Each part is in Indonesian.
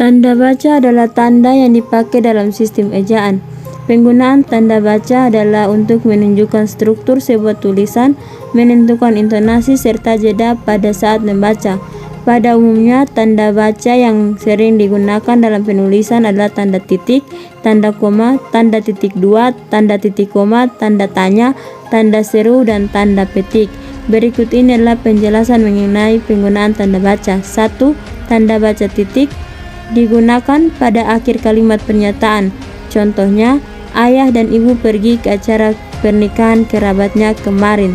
Tanda baca adalah tanda yang dipakai dalam sistem ejaan. Penggunaan tanda baca adalah untuk menunjukkan struktur sebuah tulisan, menentukan intonasi serta jeda pada saat membaca. Pada umumnya, tanda baca yang sering digunakan dalam penulisan adalah tanda titik, tanda koma, tanda titik dua, tanda titik koma, tanda tanya, tanda seru, dan tanda petik. Berikut ini adalah penjelasan mengenai penggunaan tanda baca. 1. Tanda baca titik digunakan pada akhir kalimat pernyataan. Contohnya, ayah dan ibu pergi ke acara pernikahan kerabatnya kemarin.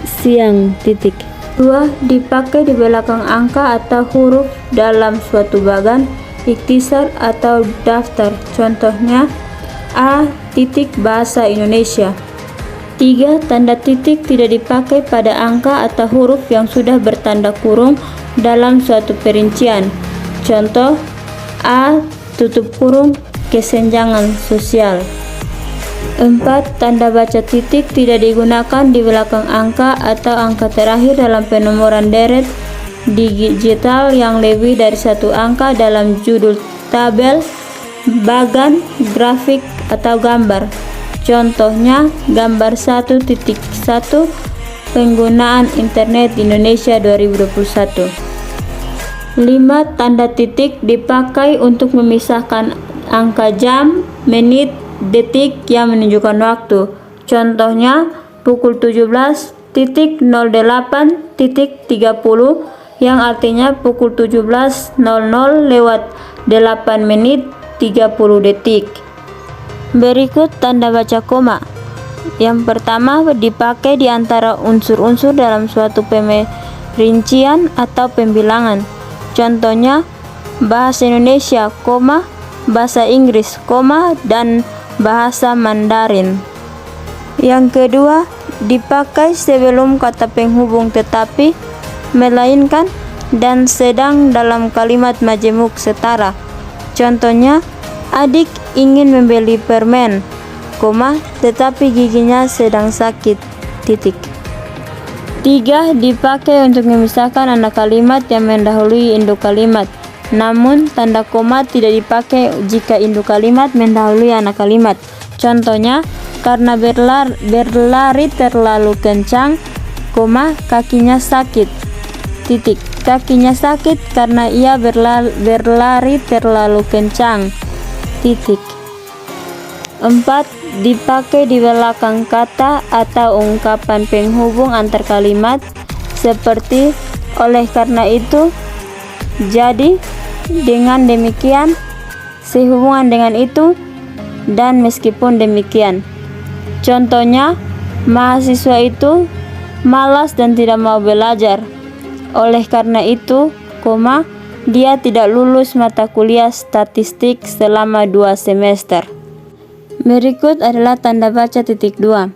Siang titik. 2. Dipakai di belakang angka atau huruf dalam suatu bagan, ikhtisar atau daftar. Contohnya, A. Titik bahasa Indonesia. 3. Tanda titik tidak dipakai pada angka atau huruf yang sudah bertanda kurung dalam suatu perincian. Contoh, A. Tutup kurung kesenjangan sosial. 4. Tanda baca titik tidak digunakan di belakang angka atau angka terakhir dalam penomoran deret digital yang lebih dari satu angka dalam judul tabel, bagan, grafik, atau gambar. Contohnya, gambar 1.1 penggunaan internet di Indonesia 2021. 5. Tanda titik dipakai untuk memisahkan angka jam, menit, detik yang menunjukkan waktu. Contohnya, pukul 17.08.30 yang artinya pukul 17.00 lewat 8 menit 30 detik. Berikut tanda baca koma. Yang pertama dipakai di antara unsur-unsur dalam suatu perincian atau pembilangan. Contohnya, bahasa Indonesia, bahasa Inggris, dan bahasa Mandarin. Yang kedua, dipakai sebelum kata penghubung tetapi, melainkan, dan sedang dalam kalimat majemuk setara. Contohnya, adik ingin membeli permen, tetapi giginya sedang sakit. Titik. 3. Dipakai untuk memisahkan anak kalimat yang mendahului induk kalimat. Namun, tanda koma tidak dipakai jika induk kalimat mendahului anak kalimat. Contohnya, karena berlari terlalu kencang, kakinya sakit. Titik. Kakinya sakit karena ia berlari terlalu kencang. Titik. 4. Dipakai di belakang kata atau ungkapan penghubung antar kalimat seperti oleh karena itu, jadi, dengan demikian, sehubungan dengan itu, dan meskipun demikian. Contohnya, mahasiswa itu malas dan tidak mau belajar. Oleh karena itu, dia tidak lulus mata kuliah statistik selama 2 semester. Berikut adalah tanda baca titik 2.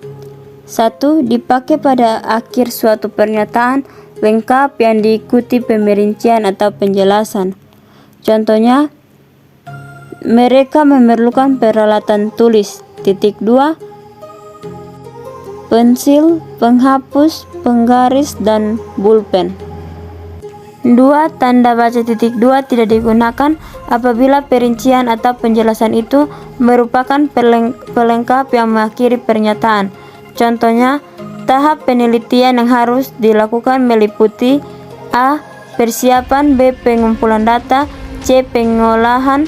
1. Dipakai pada akhir suatu pernyataan lengkap yang diikuti pemerincian atau penjelasan. Contohnya, mereka memerlukan peralatan tulis. Titik 2. Pensil, penghapus, penggaris, dan pulpen. 2. Tanda baca titik 2 tidak digunakan apabila perincian atau penjelasan itu merupakan pelengkap yang mengakhiri pernyataan. Contohnya, tahap penelitian yang harus dilakukan meliputi A. Persiapan, B. Pengumpulan data, C. Pengolahan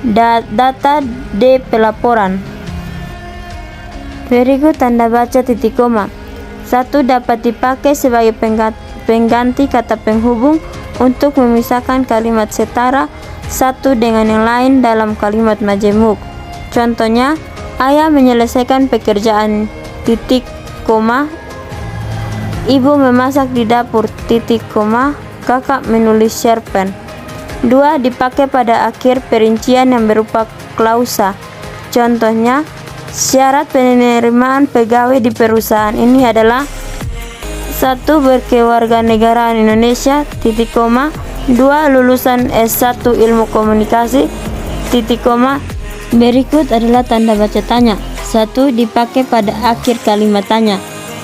data, D. Pelaporan. Berikut tanda baca titik koma. 1. Dapat dipakai sebagai pengganti kata penghubung untuk memisahkan kalimat setara satu dengan yang lain dalam kalimat majemuk. Contohnya, ayah menyelesaikan pekerjaan, titik koma, ibu memasak di dapur, titik koma, kakak menulis cerpen. 2. Dipakai pada akhir perincian yang berupa klausa. Contohnya, syarat penerimaan pegawai di perusahaan ini adalah 1. Berkewarganegaraan Indonesia, titik koma, 2. Lulusan S1 Ilmu Komunikasi, titik koma. Berikut adalah tanda baca tanya. 1. Dipakai pada akhir kalimat tanya.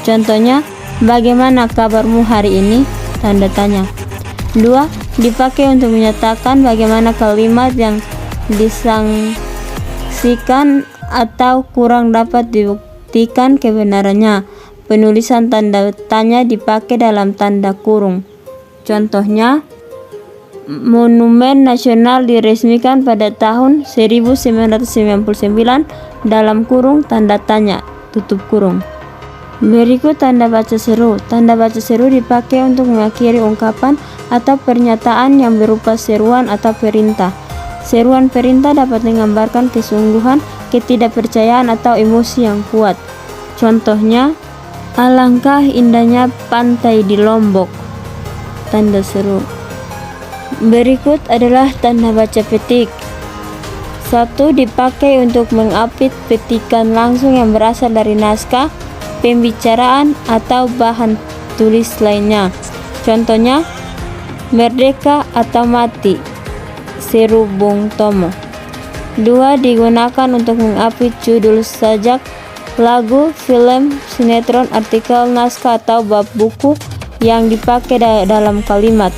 Contohnya, bagaimana kabarmu hari ini? Tanda tanya. 2. dipakai untuk menyatakan bagaimana kalimat yang disangsikan atau kurang dapat dibuktikan kebenarannya. Penulisan tanda tanya dipakai dalam tanda kurung. Contohnya, Monumen Nasional diresmikan pada tahun 1999 dalam kurung tanda tanya, tutup kurung. Berikut tanda baca seru. Tanda baca seru dipakai untuk mengakhiri ungkapan atau pernyataan yang berupa seruan atau perintah. Seruan perintah dapat menggambarkan kesungguhan, ketidakpercayaan atau emosi yang kuat. Contohnya, alangkah indahnya pantai di Lombok. Tanda seru. Berikut adalah tanda baca petik. 1. Dipakai untuk mengapit petikan langsung yang berasal dari naskah, pembicaraan, atau bahan tulis lainnya. Contohnya, merdeka atau mati, seru Bung Tomo. 2. Digunakan untuk mengapit judul sajak, lagu, film, sinetron, artikel, naskah, atau bab buku yang dipakai dalam kalimat.